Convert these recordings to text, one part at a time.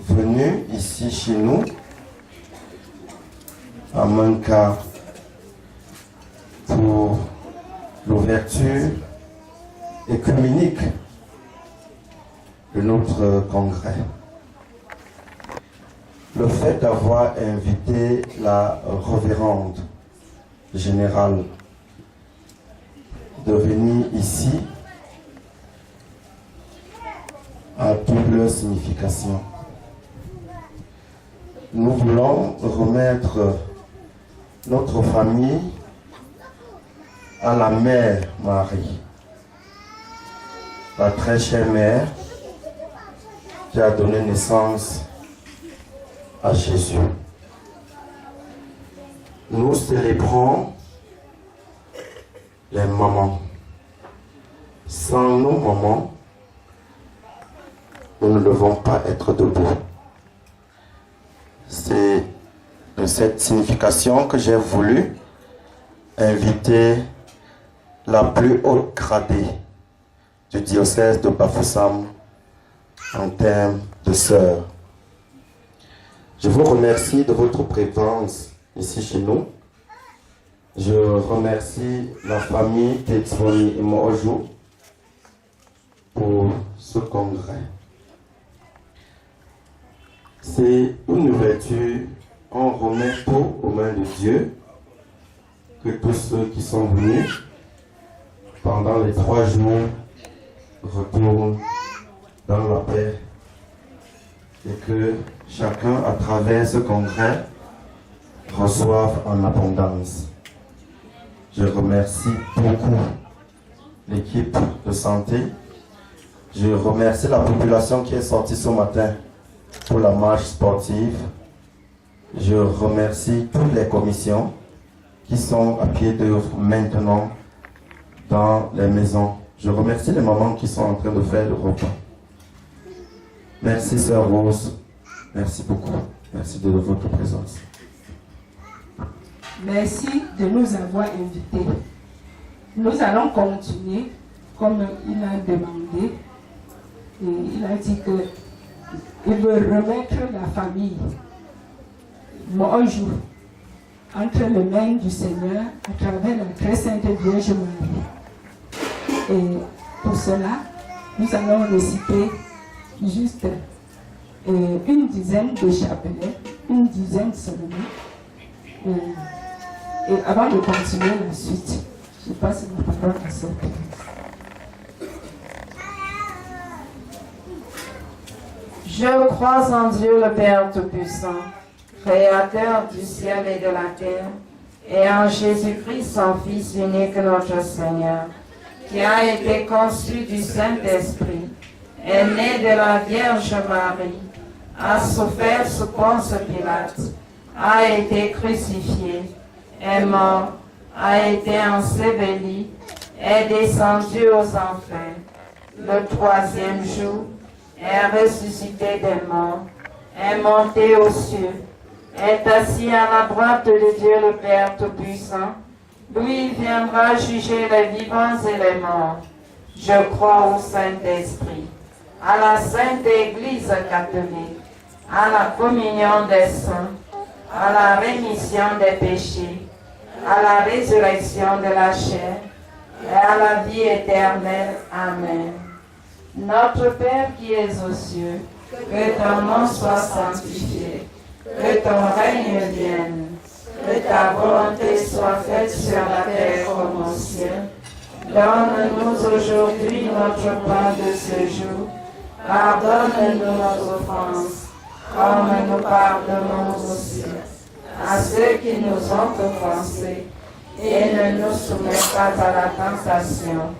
venus ici chez nous à Manka pour l'ouverture écuménique de notre congrès. Le fait d'avoir invité la révérende générale de venir ici a double signification. Nous voulons remettre notre famille à la mère Marie, la très chère mère qui a donné naissance à Jésus. Nous célébrons les mamans. Sans nos mamans, nous ne devons pas être debout. C'est de cette signification que j'ai voulu inviter la plus haute gradée du diocèse de Bafoussam en termes de sœurs. Je vous remercie de votre présence ici chez nous. Je remercie la famille Tetsoni et Mojo pour ce congrès. C'est une ouverture, on remet tout aux mains de Dieu, que tous ceux qui sont venus pendant les 3 jours retournent dans la paix et que chacun à travers ce congrès reçoive en abondance. Je remercie beaucoup l'équipe de santé. Je remercie la population qui est sortie ce matin pour la marche sportive. Je remercie toutes les commissions qui sont à pied d'œuvre maintenant dans les maisons. Je remercie les mamans qui sont en train de faire le repas. Merci Sœur Rose. Merci beaucoup. Merci de votre présence. Merci de nous avoir invités. Nous allons continuer comme il a demandé. Et il a dit qu'il veut remettre la famille, bonjour, entre les mains du Seigneur à travers la très sainte Vierge Marie. Et pour cela, nous allons réciter juste une dizaine de chapelets, une dizaine seulement. Et avant de continuer la suite, je passe la parole à Sœur Thérèse. Je crois en Dieu le Père Tout-Puissant, Créateur du ciel et de la terre, et en Jésus-Christ, son Fils unique, notre Seigneur, qui a été conçu du Saint-Esprit, est né de la Vierge Marie, a souffert sous Ponce Pilate, a été crucifié, est mort, a été enseveli, est descendu aux enfers. Le 3e jour, est ressuscité des morts, est monté aux cieux, est assis à la droite de Dieu le Père Tout-Puissant. Lui viendra juger les vivants et les morts. Je crois au Saint-Esprit, à la Sainte Église catholique, à la communion des saints, à la rémission des péchés, à la résurrection de la chair et à la vie éternelle. Amen. Notre Père qui es aux cieux, que ton nom soit sanctifié, que ton règne vienne, que ta volonté soit faite sur la terre comme au ciel. Donne-nous aujourd'hui notre pain de ce jour. Pardonne-nous nos offenses, comme nous pardonnons aussi à ceux qui nous ont offensés. Et ne nous soumets pas à la tentation,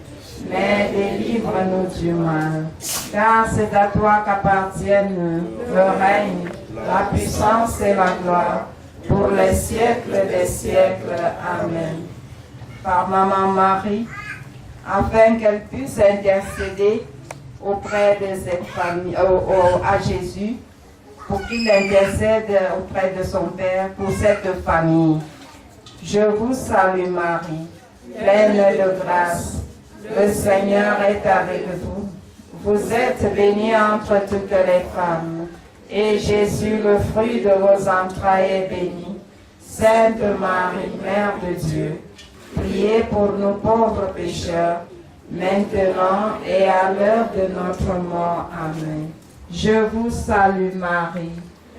mais délivre-nous du mal. Car c'est à toi qu'appartiennent le règne, la puissance et la gloire, pour les siècles des siècles. Amen. Par Maman Marie, afin qu'elle puisse intercéder auprès de cette famille, à Jésus, pour qu'il intercède auprès de son Père pour cette famille. Je vous salue Marie, pleine de grâce. Le Seigneur est avec vous. Vous êtes bénie entre toutes les femmes, et Jésus, le fruit de vos entrailles, est béni. Sainte Marie, Mère de Dieu, priez pour nous pauvres pécheurs, maintenant et à l'heure de notre mort. Amen. Je vous salue Marie,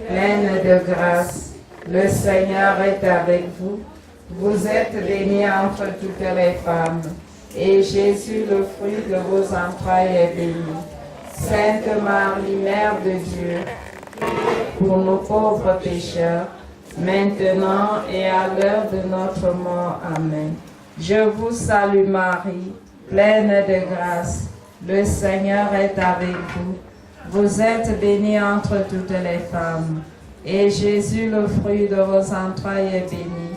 pleine de grâce. Le Seigneur est avec vous. Vous êtes bénie entre toutes les femmes, et Jésus, le fruit de vos entrailles, est béni. Sainte Marie, Mère de Dieu, pour nos pauvres pécheurs, maintenant et à l'heure de notre mort. Amen. Je vous salue Marie, pleine de grâce. Le Seigneur est avec vous. Vous êtes bénie entre toutes les femmes, et Jésus, le fruit de vos entrailles, est béni.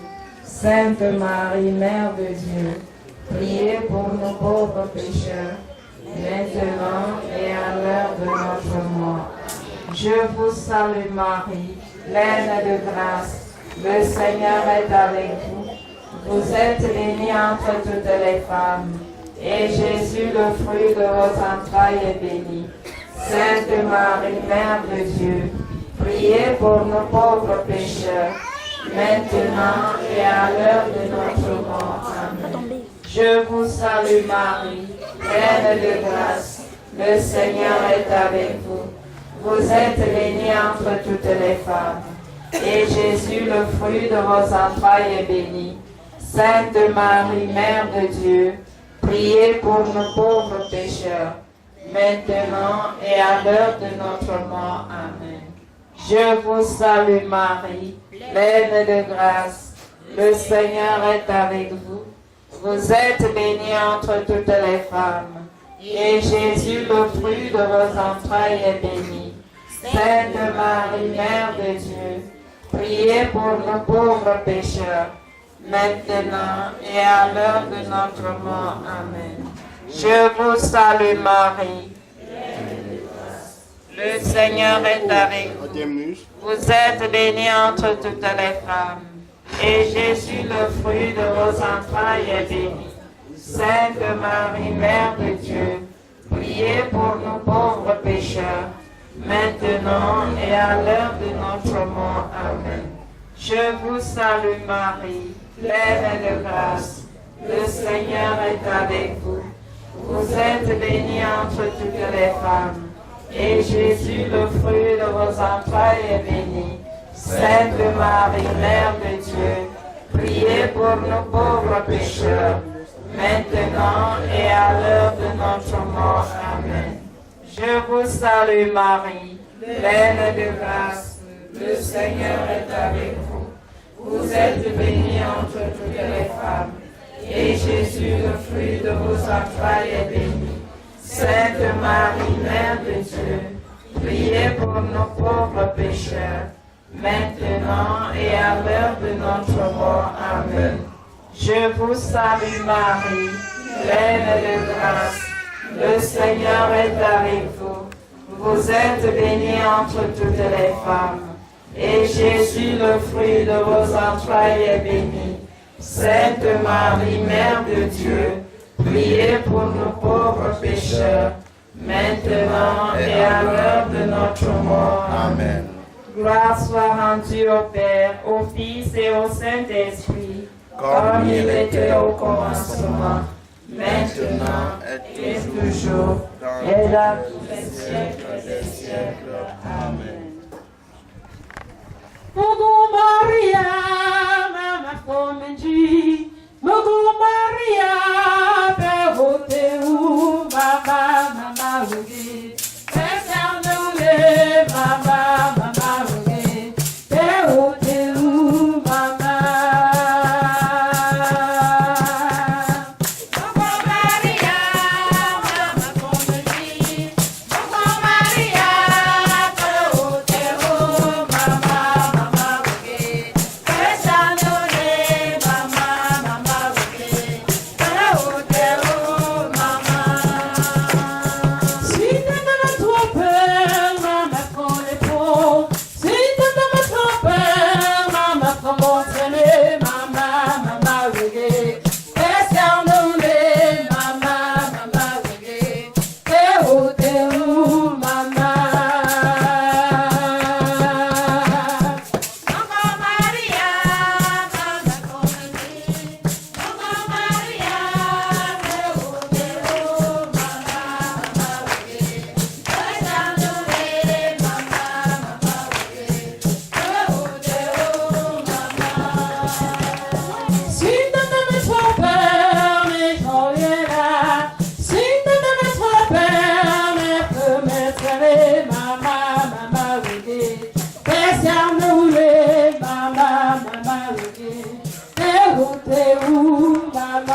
Sainte Marie, Mère de Dieu, priez pour nos pauvres pécheurs, maintenant et à l'heure de notre mort. Je vous salue Marie, pleine de grâce. Le Seigneur est avec vous. Vous êtes bénie entre toutes les femmes, et Jésus, le fruit de vos entrailles, est béni. Sainte Marie, Mère de Dieu, priez pour nos pauvres pécheurs, maintenant et à l'heure de notre mort. Amen. Je vous salue Marie, pleine de grâce. Le Seigneur est avec vous. Vous êtes bénie entre toutes les femmes, et Jésus, le fruit de vos entrailles, est béni. Sainte Marie, Mère de Dieu, priez pour nos pauvres pécheurs, maintenant et à l'heure de notre mort. Amen. Je vous salue Marie, pleine de grâce. Le Seigneur est avec vous. Vous êtes bénie entre toutes les femmes, et Jésus, le fruit de vos entrailles, est béni. Sainte Marie, Mère de Dieu, priez pour nos pauvres pécheurs, maintenant et à l'heure de notre mort. Amen. Je vous salue Marie, le Seigneur est avec vous. Vous êtes bénie entre toutes les femmes, et Jésus, le fruit de vos entrailles, est béni. Sainte Marie, Mère de Dieu, priez pour nos pauvres pécheurs, maintenant et à l'heure de notre mort. Amen. Je vous salue Marie, pleine de grâce. Le Seigneur est avec vous. Vous êtes bénie entre toutes les femmes, et Jésus, le fruit de vos entrailles, est béni. Sainte Marie, Mère de Dieu, priez pour nos pauvres pécheurs, maintenant et à l'heure de notre mort. Amen. Je vous salue Marie, pleine de grâce. Le Seigneur est avec vous. Vous êtes bénie entre toutes les femmes, et Jésus, le fruit de vos entrailles, est béni. Sainte Marie, Mère de Dieu, priez pour nos pauvres pécheurs, maintenant et à l'heure de notre mort. Amen. Je vous salue Marie, pleine de grâce. Le Seigneur est avec vous. Vous êtes bénie entre toutes les femmes, et Jésus, le fruit de vos entrailles, est béni. Sainte Marie, Mère de Dieu, priez pour nos pauvres pécheurs, maintenant et à l'heure de notre mort. Amen. Gloire soit rendue au Père, au Fils et au Saint-Esprit, comme il était au commencement, maintenant et toujours, et dans tous les siècles des siècles. Amen. Mungu Maria, mama komenji, Mungu Maria, peroteu, mama rugi, pesernule, mama rugi, peroteu, mama. Mungu Maria, mama komenji, Mungu Maria, peroteu, mama. T'es où, maman?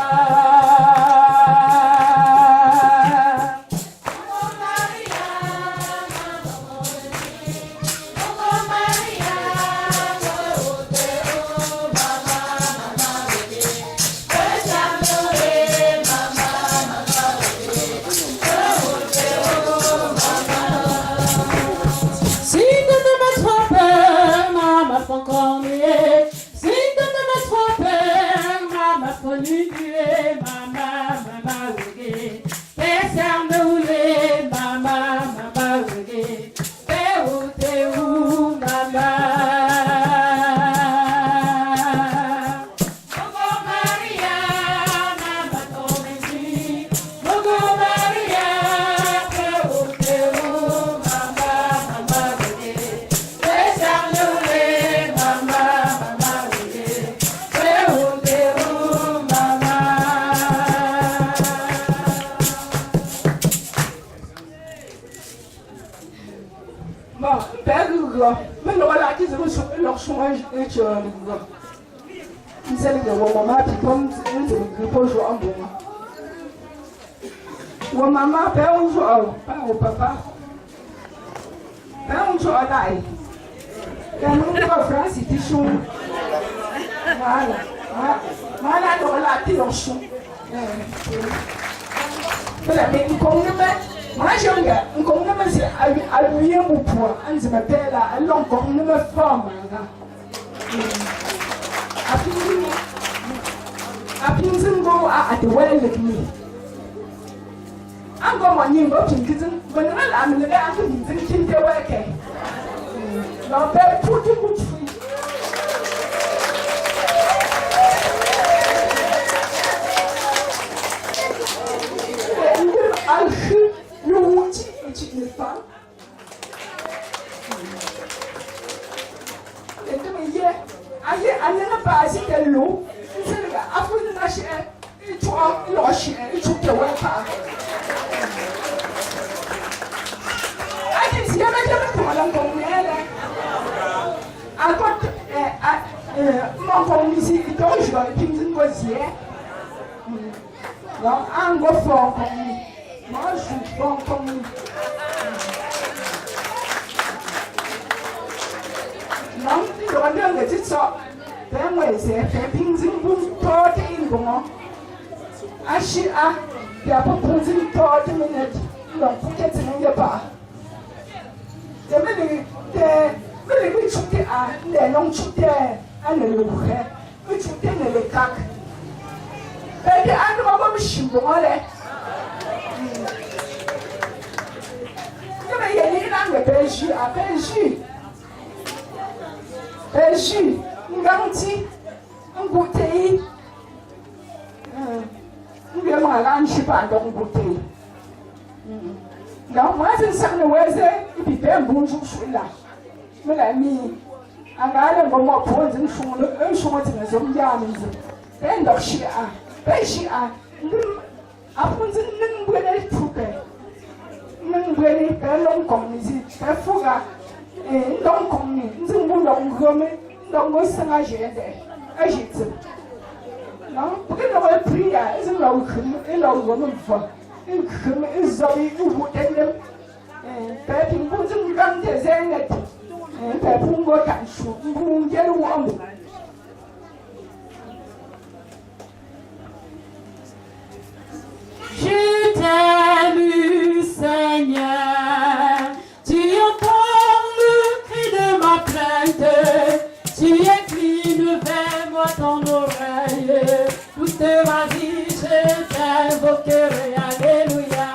Wa maman père ou pas au papa. Père ou là. Quand nous va faire c'était chaud. Voilà. Voilà dans la tire chaud. Voilà mais comme moi j'ai un comme c'est à lui un point. On se m'appelle là, l'on comme me forme. Après nous go à the well with me. I'm going to go to the when I'm in the back of the kitchen. Now, they're putting good free. I'll shoot you, which is the fun. I never pass it alone. After the national, it's all lost, it took the way back. Si jamais je me prends à côté, mon commissaire, il doit jouer, puis il doit dire, donc, un gros fort comme lui, moi je suis bon comme lui. Donc, il doit dire que tu sors, ben moi c'est fait, puis il porte une bonne, acheter à, il a proposé une porte minute, donc peut-être qu'il n'y a pas. Mais chuté à les longs chutés à le louer, mais chuté ne les cac. Et à nous avons chimbonné. Mais il y a une langue belge à Belgique. Belgique, une garantie, un bouteille. Nous avons un lunch pas dans une bouteille. Donc, moi, je ne sais pas et puis, ben, bonjour, je suis là. Je l'ai mis. À la moment, pour un jour, un jour, je me suis dit, ben, donc, je suis là. Ben, je suis là. Après, je ne peux pas tout faire. Je ne peux pas faire long comme ici. Je peux faire long comme ici. Je ne peux pas faire agiter. Non, parce que dans le prix, ils ont ils ont eu une bouteille de peuple, ils ont eu un désert, peuple, ils ont eu un chou, Je t'aime, Seigneur, tu entends le cri de ma plainte, tu inclines vers moi ton oreille, toute ma vie je t'invoquerai, alléluia.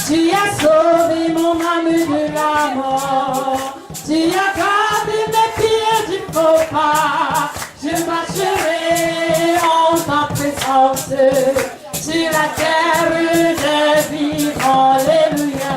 Tu as sauvé mon âme de la mort, tu as gardé mes pieds du faux pas. Je marcherai en ta présence, sur la terre je vivrai, alléluia.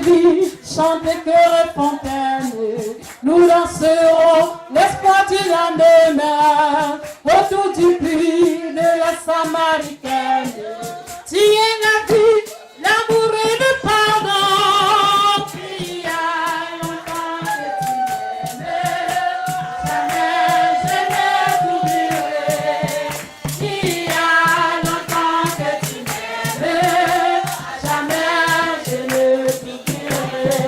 vie, chantez que fontaine. Nous danserons l'espoir du lendemain autour du puits de la Samaritaine. Tiens la vie, l'amour et le pardon. Qui a longtemps que tu m'aimes, jamais je ne t'oublierai. Qui a longtemps que tu m'aimes, jamais je ne t'oublierai.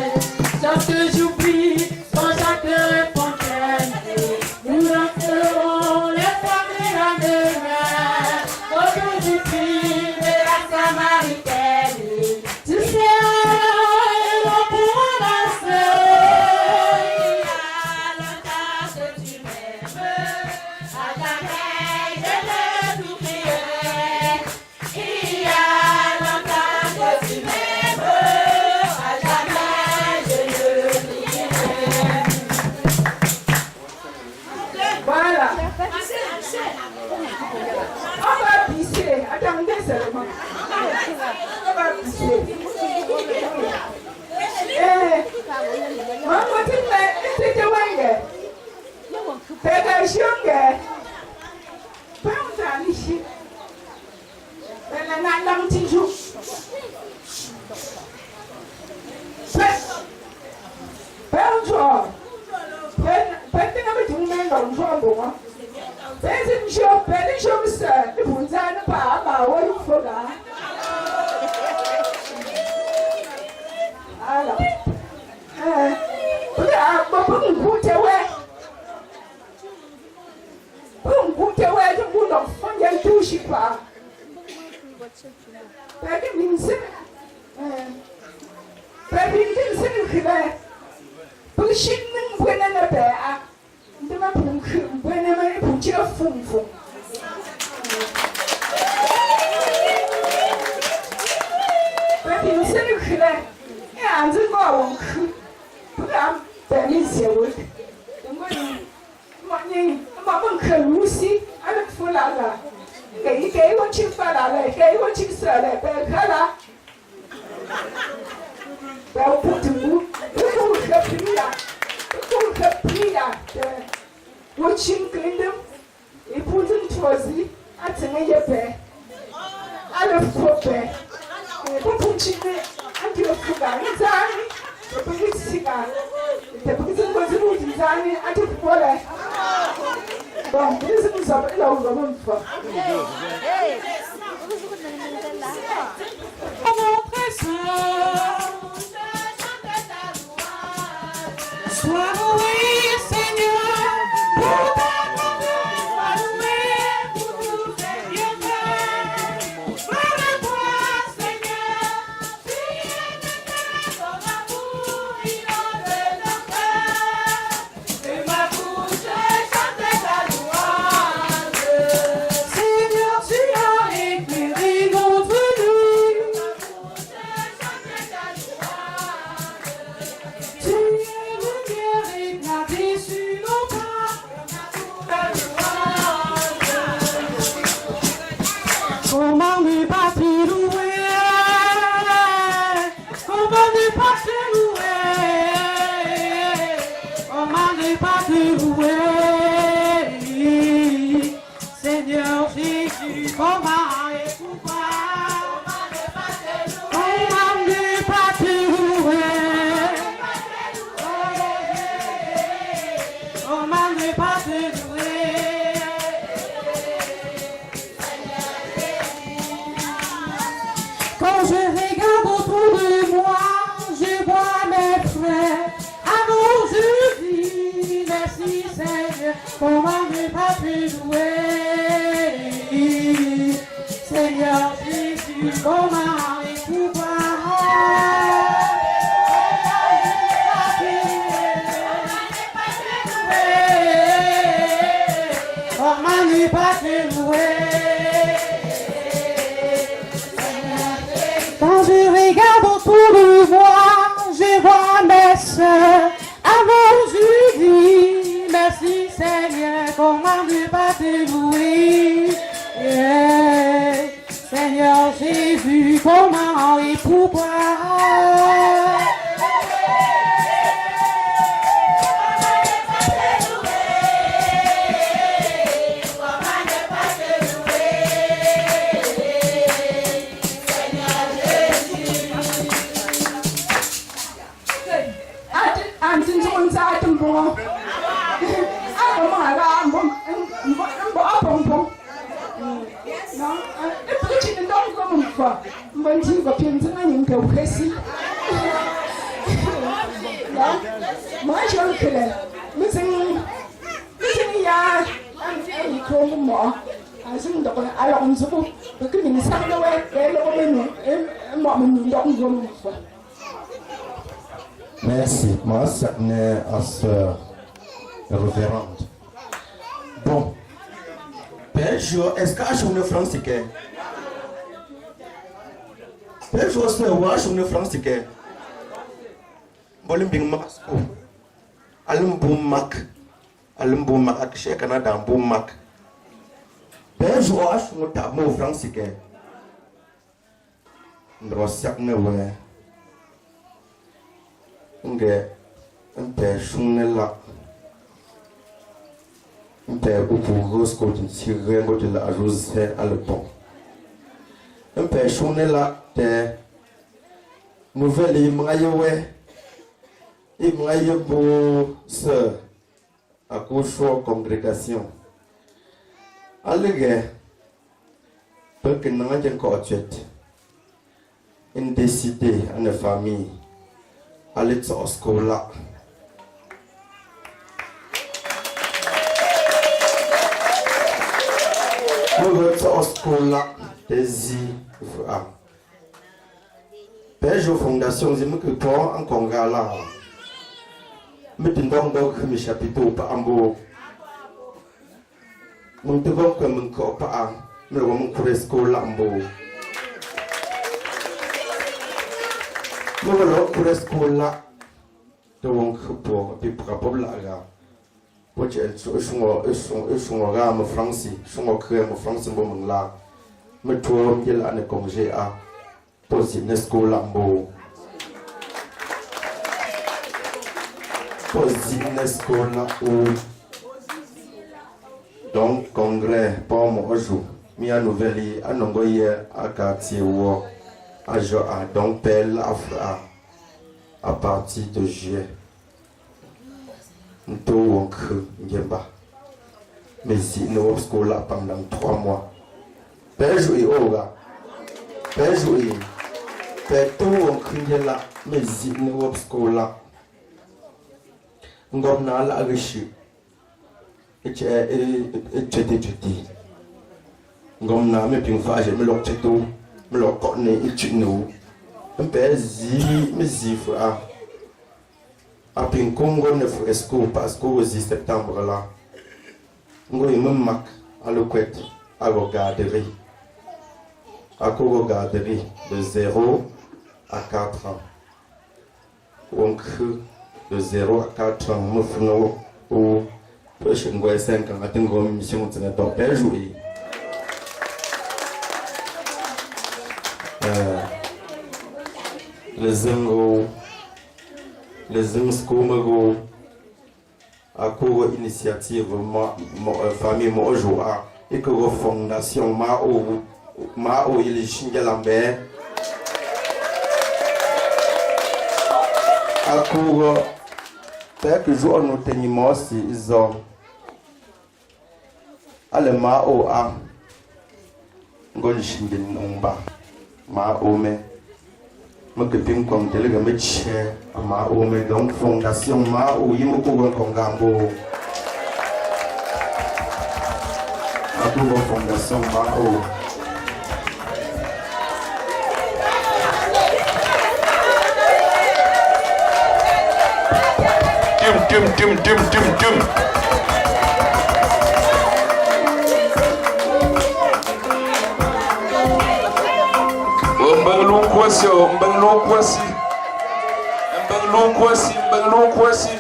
Sans que j'oublie, sans chaque fontaine, nous danserons les femmes et la demain autour du puits de la Samaritaine. Tu sais, on pourra danser. Il y a longtemps que tu m'aimes, à jamais je ne t'oublierai. Il y a longtemps que tu m'aimes, à jamais je ne t'oublierai. Voilà. On va pisser. Attendez seulement. On va pisser. Maman, tu m'as été wenge. T'es un chionge. Pas un talichi. Elle n'a pas petit jour. Pas un jour. Pas un petit moment dans le jour.เป็นชมเสร็จผู้ชายป่าบ่าวยุฟกาอะไรเพื่อมาพึ่งผู้เจ้าเว่พึ่งผู้เจ้าเว่จะพูดหลอกฟังยังดูชิบะแต่ที่มินซึ่งแต่ที่มินซึ่งคืออะไรพึ่งชิ้นนึงเพื่อนนั่นแหละแต่มาพึ่งคือเพื่อนนั่นไม่พึ่งเชื่อฟุ้ง平时就去嘞，你样子我往去，不然带你结婚。我去露西，俺们出来了，给我去发来了，给我去说了，别看了，别不读，不喝啤呀，不喝啤呀，对，我请跟的，你不准错事，俺整个一白，俺们错白。不同情的，俺就不干你咋的？就不给吃干，这不是我是路地咋的？俺就不过来。bon， 这是你说的老个问题。Sois loué, Seigneur, pour ta grandeur, sois loué pour tout ce que tu fais. Gloire à toi, Seigneur, tu es éternel, ton amour inonde nos cœurs. Et ma bouche chante ta louange. Seigneur, tu as éclairé notre nuit. Ma bouche chante ta louange. Tu es lumière éclatée sur nos pas. Ta louange. Comment ne pas te louer? Comment ne pas te louer? Comment ne pas te louer? Seigneur Jésus, comment et pourquoi? Comment ne pas te louer? Comment ne pas te louer? Quand je regarde autour de moi, je vois mes frères. Amour, je dis merci Seigneur. Comment ne pas te louer? Seigneur Jésus, comment et pourquoi? Comment ne pas te louer? Quand je regarde autour de moi, je vois mes soeurs. Amour, je dis merci Seigneur. Comment ne pas te louer? Seigneur Jésus, comment et pourquoi? fois. Moi, je dis que je suis moi, je suis là. Mais c'est il y a un micro moi. Alors, on se voit que le ministère de l'Ouest Merci. Moi, ça n'est à sœur révérende. Bon. Père, est-ce que je suis français? Père, je suis français. Bolim bing mak ko alum bu mak ak che Canada bu mak be jo ash mo ta mo France ke ndro sak ne we nge mpe shunne la mpe upu rose ko tin sire ngo de la rose à le pont mpe shunne la te nouvelle imrayewe il m'a eu beau sœur à cause de congrégation. Allez, parce que nous avons encore une décidé à la famille aller à l'école là. Nous allons à l'école là, des îles. Père, je fondation, je me prépare en congrès là. Mais tu n'as pas que mes chapitres pas en beau. Mon te vois comme un corps pas, mais mon couresco lambeau. Mon couresco là, de mon couple, puis pour la gare. Pour que son rame français, son crème français, bon là. Mais toi, il a un congé à poser nesco lambeau. Donc, congrès, pour moi, je à nouvelle, à Nongoye, à quartier, à Joa, donc, Pelle, à partir de juillet. Nous avons cru, mais si nous avons là pendant 3 mois. Père joué, Père joué, Père tout on cru là, mais si nous avons là. Ngom na la riche et étudié ngom na me ping fa je me lo cheto me lo ko ne itino mpe zi me zi fra a ping kongo ne fresco parce que au septembre là ngo me mak à le kwet à garderie de 0 à 4 ans donc de 0 à 4 ans, nous faisons au prochain 5 ans, à une grande mission de notre père joué. Les Zingo, les Zingo, à cours initiative, famille Mojoa, et que la fondation Mao, il est chingue Lambert. À cours quelques jours nous tenons ils ont allemand au a golshin nomba ma ome me que ping comme tel que me che ma ome donc fondation ma ou yimo ko gon gambo a cours fondation ma o Dum. Mbang kwasi.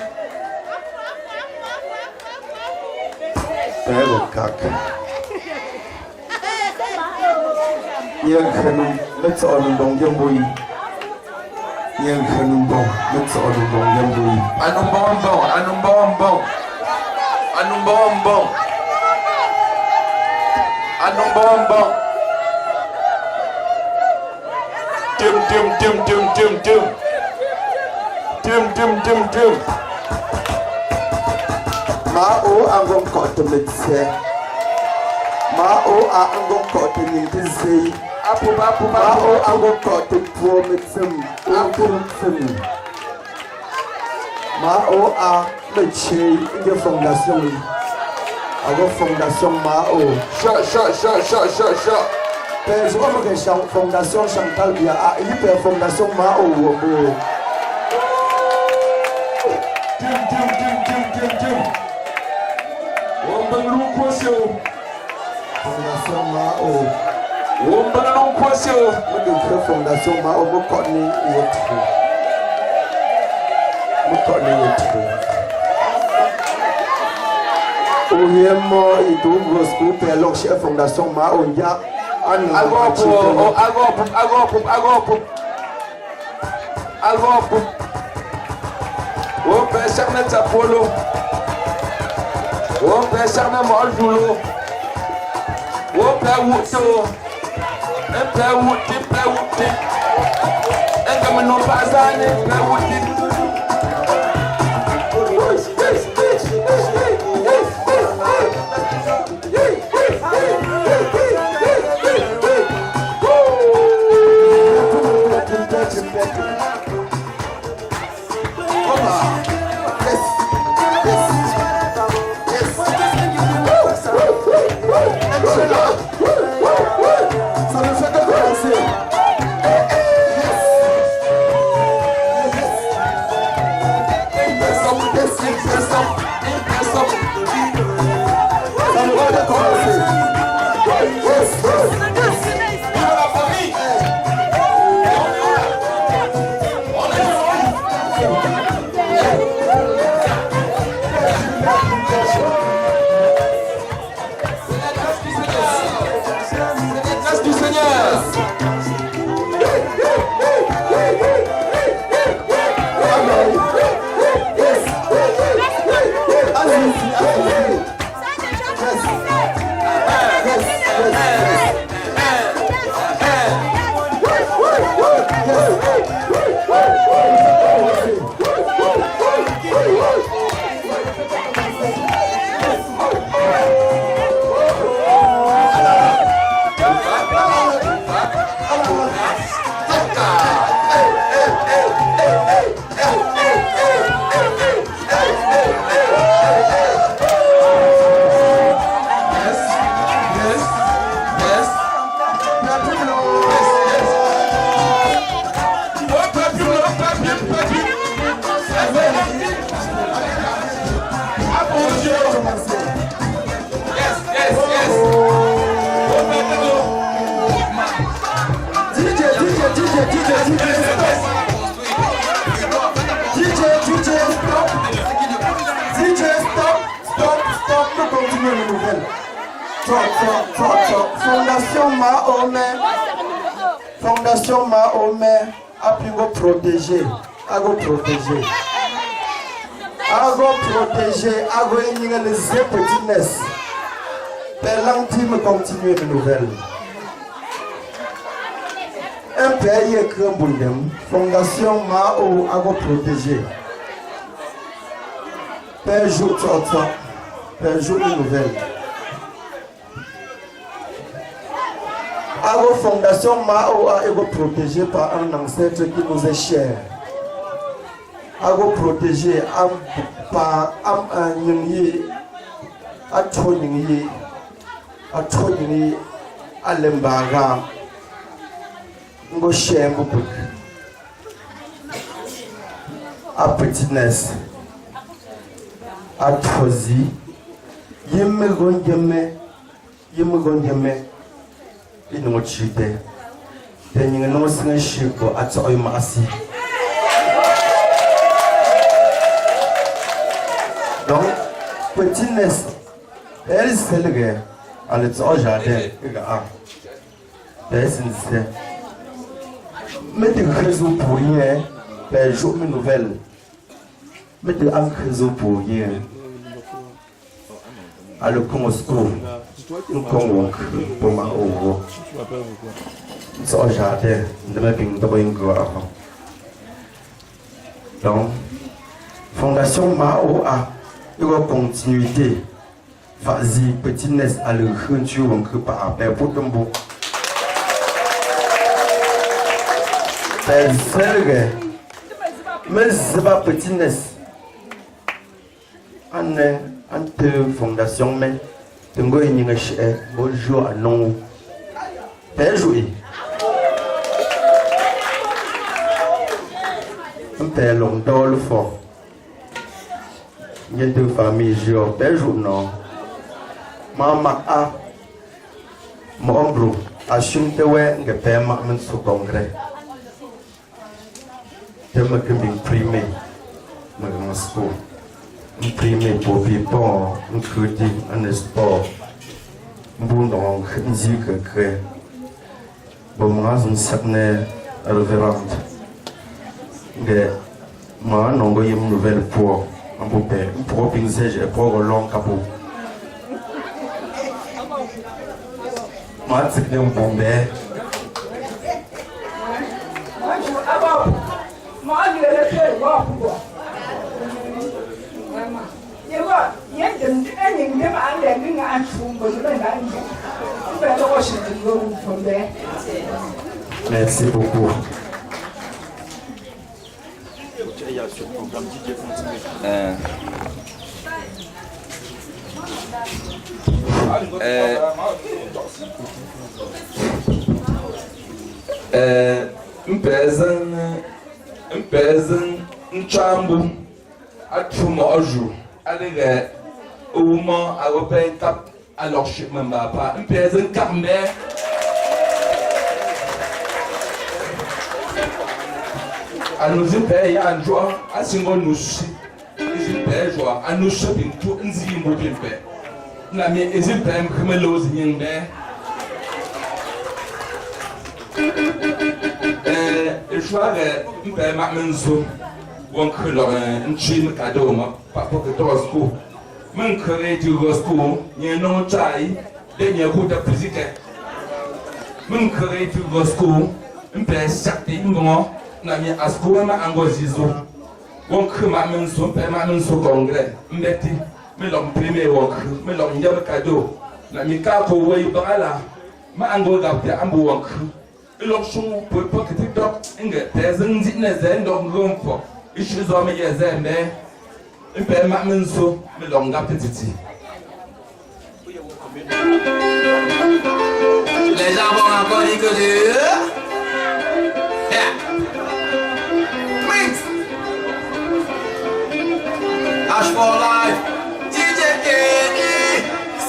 Hello, kaka. Yang kanum, let's all long yambui. Yang kanum bong, let's all long yambui. Anum bong. Dim. Mao angom ko to metse. Mao a angom ko to ni tizei. Mao agoko te prometem. Mao a meche de fondation. Ago fondation Mao. Je vois que fondation Chantal Bia a hyper fondation Mao. Fondation Mao. Fondation Mao me connaît et tout groupe alors chef fondation Mao ya Fondation Mahomet a pu go protéger, a go protéger, a go éliminer les petitesses. L'antime continue de nouvelles. Un pays est Krambundem, Fondation Mao a go protéger. Père jour de nouvelles. Ago Fondation Mao a été protégée par un ancêtre qui nous est cher. Ago protégé par un nyingi, a tonyingi, a lembaga, ngo cher beaucoup. A petitness, a troisi, yemme gongeme. Il nous chute. Then you know, c'est un chico à toi, merci. Donc, petitness, elle c'est le gars, elle est au jardin, le gars. Elle c'est mettez un réseau pour rien, ben, joue une nouvelle. Mettez un réseau pour rien. Alors, comment se trouve? Nous convoquons pour ma ouvre. C'est au jardin, de ma ping de Boingoa. Donc, Fondation Mao a une continuité. Vas-y, petitness à le rendu un peu par appel pour ton beau. Père Serge, mais c'est pas petit nes. En fondation, mais tu me dis que je bonjour à non. Père joué. Un père longtemps le fort. Il y a deux familles, je père joue non. Maman a mon groupe assume que le père m'a mis au congrès. Je me suis imprimé, imprimé pour vivre un crédit, un sport, un bon nom, une musique créée. Bon, moi, je suis une révérende. Je suis une nouvelle pour un père, pour pincer, pour un long capot. Moi, je suis un bon père. Merci beaucoup. Un chambo à tout jour. Allez, au moment à repérer cap, alors je ne m'en pas. Un paysan carmé. À nous payer un jour, à ce moment nous paye joie, à nous shopping tout un zimbo bien fait. La mienne est une paye, comme l'ose n'y je soir, un paye ma menzo. On crée un chim cadeau, pas pour que tu rescours. Mon crée du rescours, il y a un nom de taille, dernier coup de physique. Mon crée du rescours, un peu certain, moi, n'a mis à ce qu'on m'a engagé. On crée ma main sur le congrès, m'étais, mais l'homme primé, mais l'homme y a le cadeau. N'a mis qu'à trouver là, m'a engagé à un bon creux. Et l'option pour pas que tu t'en t'es un dîner donc l'homme. Je suis un homme qui est un peu ma main sur le long petit. Les gens vont encore dire que Dieu. Mix. H for life. DJ Kenny.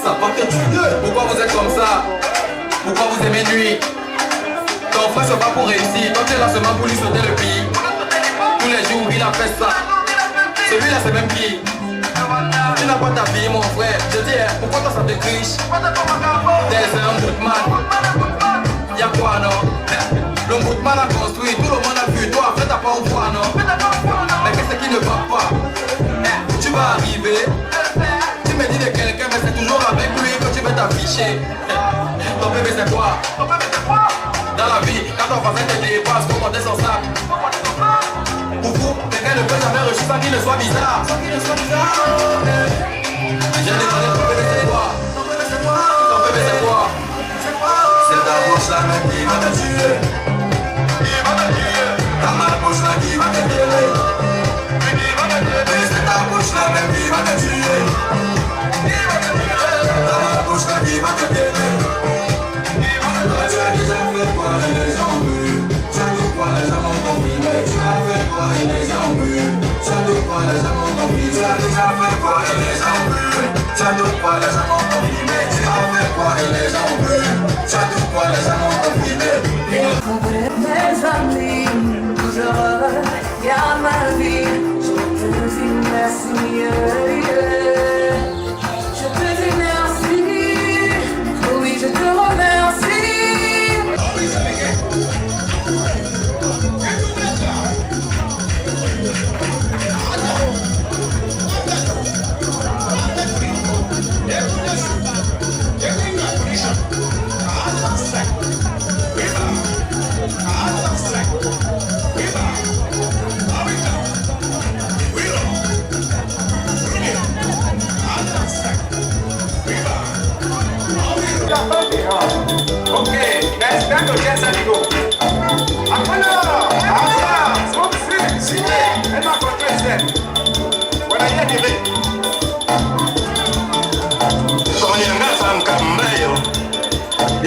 Ça part que Dieu. Pourquoi vous êtes comme ça? Pourquoi vous aimez nuit? Ton frère se bat pour réussir. Toi tu es là seulement pour lui sauter le pied. Tous les jours il a fait ça. Celui-là c'est même qui. Tu n'as pas ta vie mon frère. Je dis pourquoi toi ça te criche? T'es un bootman. Y'a quoi non? Le bootman a construit, tout le monde a vu. Toi après t'as pas au poids non? Mais qu'est-ce qui ne va pas? Tu vas arriver. Tu me dis de quelqu'un mais c'est toujours avec lui que tu veux t'afficher. Ton bébé c'est quoi? Dans la vie, quand ton voisin te dépasse, faut monter son sac. Pour vous, quelqu'un ne peut jamais reçu sans qu'il ne soit bizarre. J'ai demandé ton bébé c'est quoi? Ton bébé c'est quoi? C'est ta bouche là même qui va te tuer. Ta bouche là qui va te violer. C'est ta bouche là même qui va te tuer. Ta bouche là qui va te violer. Tu as déjà fait quoi les gens veulent? Tu as dit quoi les gens ont compris? Tu as fait quoi les gens veulent? Tu as dit quoi les gens ont compris? Tu as déjà fait quoi les gens veulent? Tu as dit quoi les gens ont compris? Tu as fait quoi les gens veulent? Tu as dit quoi les gens ont compris? Mes amis, je regarde ma vie. Je te dis merci, je te dis merci. Oui, je te remercie.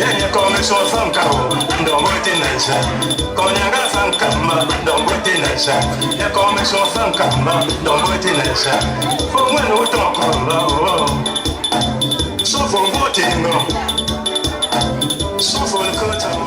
Yenya commission Sankao, don't wait in Asia. Konyaga Sankama, don't wait in Asia. Ya commission Sankama, don't wait in Asia. For when we talk about so for voting, so for the culture.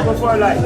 Before life.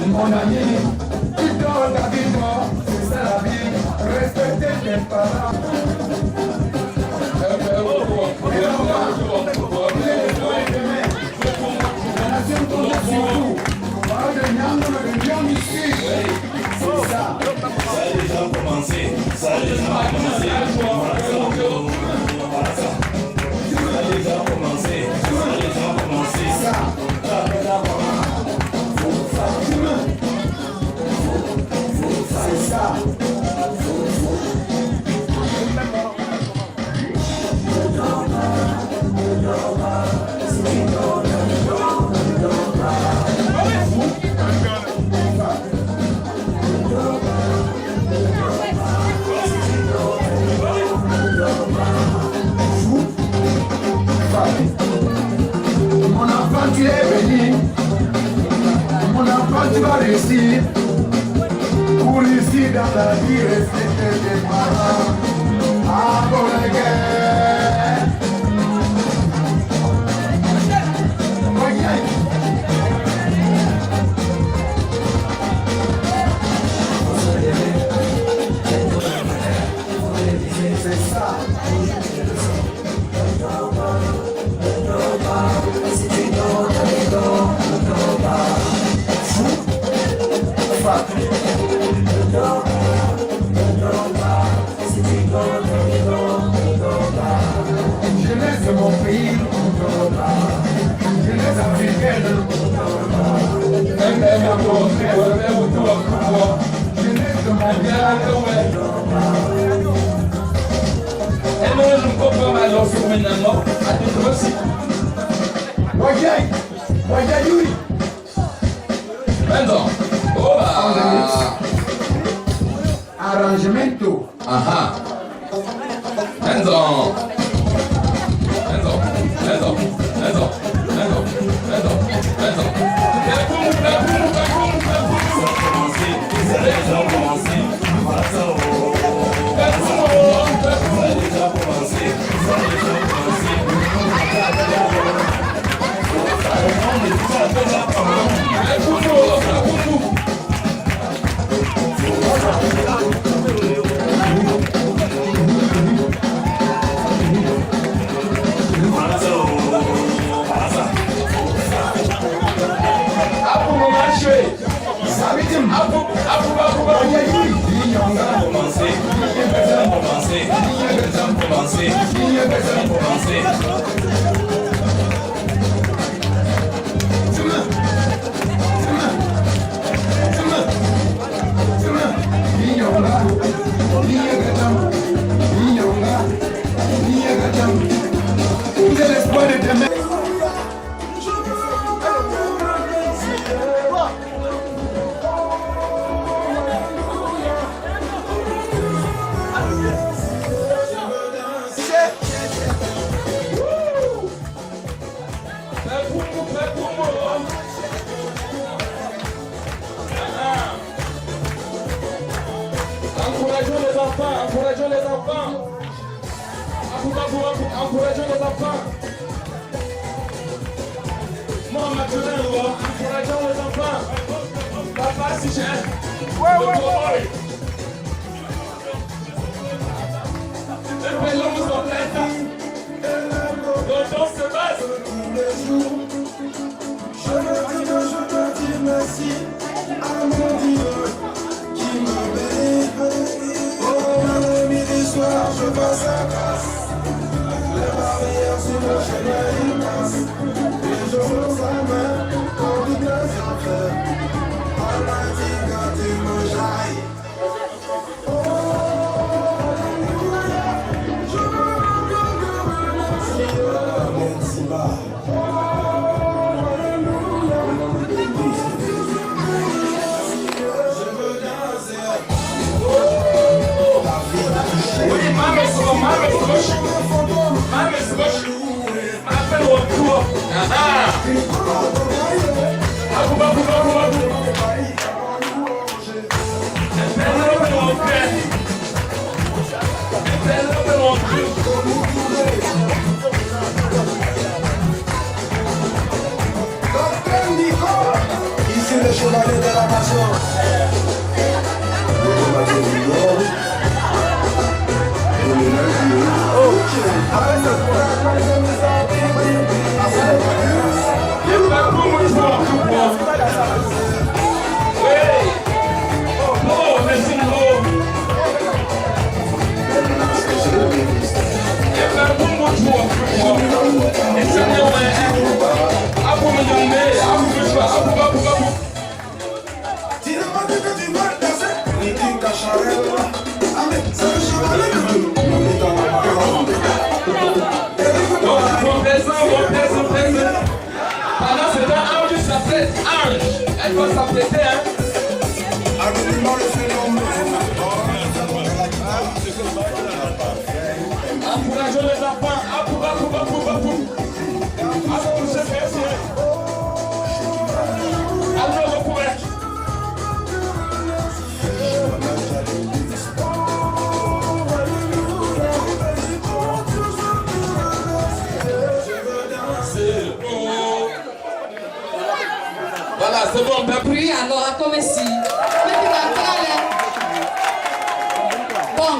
Mon ami, tu dors la vie, c'est ça la vie, respectez tes parents. La nation compte sur vous. Parle de Nyangolo, de Nyang ici. C'est ça. Ça a déjà commencé. Ça a déjà commencé. Ça a déjà commencé. Ça a déjà commencé. C'est ça. Mon enfant, tu es béni. Mon enfant, tu vas réussir. Pour réussir dans la vie, respecter tes parents. Avant la guerre. C'est ça. Jeunesse de mon pays, jeunesse africaine, jeunesse de mon arrangemento. Aha. Hands on. Hands on. Hands on. Hands on. Hands on. Hands on. Hands on. Ça a déjà commencé. Ça a déjà commencé. Encourageons les enfants. Encourageons les enfants. Moi, maintenant, encourageons les enfants. Papa, si j'ai. Ouais. Les ballons sont pleins. Nos dons se battent. Je te dis merci à mon Dieu qui m'a béni. Je passe à grâce. Les barrières sur le chemin ils passent. Les jours sa main, quand il te s'en fait. On m'a dit quand tu me jailles. Je veux merci bas. Ici le chevalier de la nation. Pendant ce temps, Ange s'appelle Ange. Elle va s'apprêter, hein. Encourageons les enfants. Allons, vous pouvez. Voilà, c'est bon. Oui, alors, comme ici. Bon,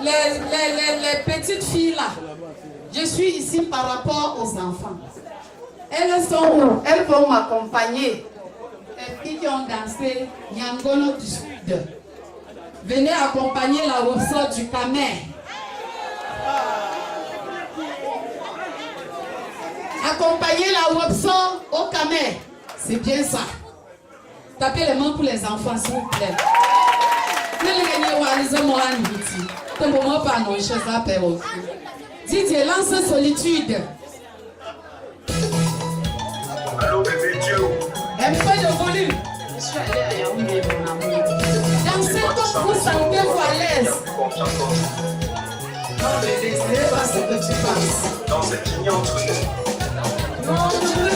les petites filles là, je suis ici par rapport aux enfants. Elles sont où? Elles vont m'accompagner. Les filles qui ont dansé Yangono du Sud. Venez accompagner la ressort du Camer. Accompagner la Webson au Camer. C'est bien ça. Tapez les mains pour les enfants, s'il vous plaît. Didier, lance solitude. Allô, bébé Dieu. Un peu de volume. Dansez comme vous sentez-vous à l'aise. Non, mais laissez pas ce que tu passes. Dans cette ligne entre nous. Non, je ne